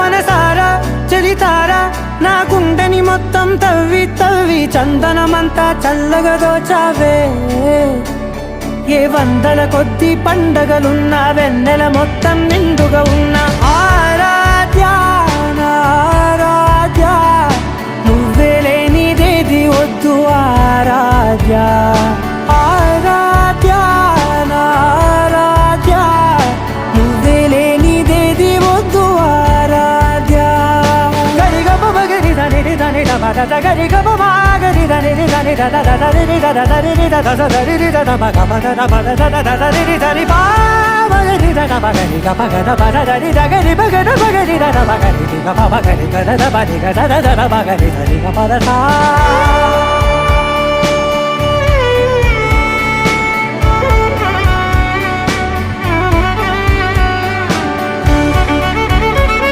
మనసారా చలితారా నా గుండెని మొత్తం తవ్వి తవ్వి చందనమంతా చల్లగా దోచావే ఏ వందల కొద్ది పండగలున్న వెన్నెల మొత్తం నిండుగా ఉన్న ఆరాధ్య నా ఆరాధ్య నువ్వే లేనిదేది వద్దు ఆరాధ్య ఆరాధ్య నా ఆరాధ్య నువ్వే లేనిదేది వద్దు ఆరాధ్య గరిగప మగరి దని దని దద గరిగప మాగరి దని దని దద దరి దద దరి దద దరి దద మగ మద మద దద దరి దరి పా మగరి దద మగరి గప గద పద దరి దగరి మగద మగరి దద మగరి గప మగరి దద బడి గద దద మగరి దరి గప దద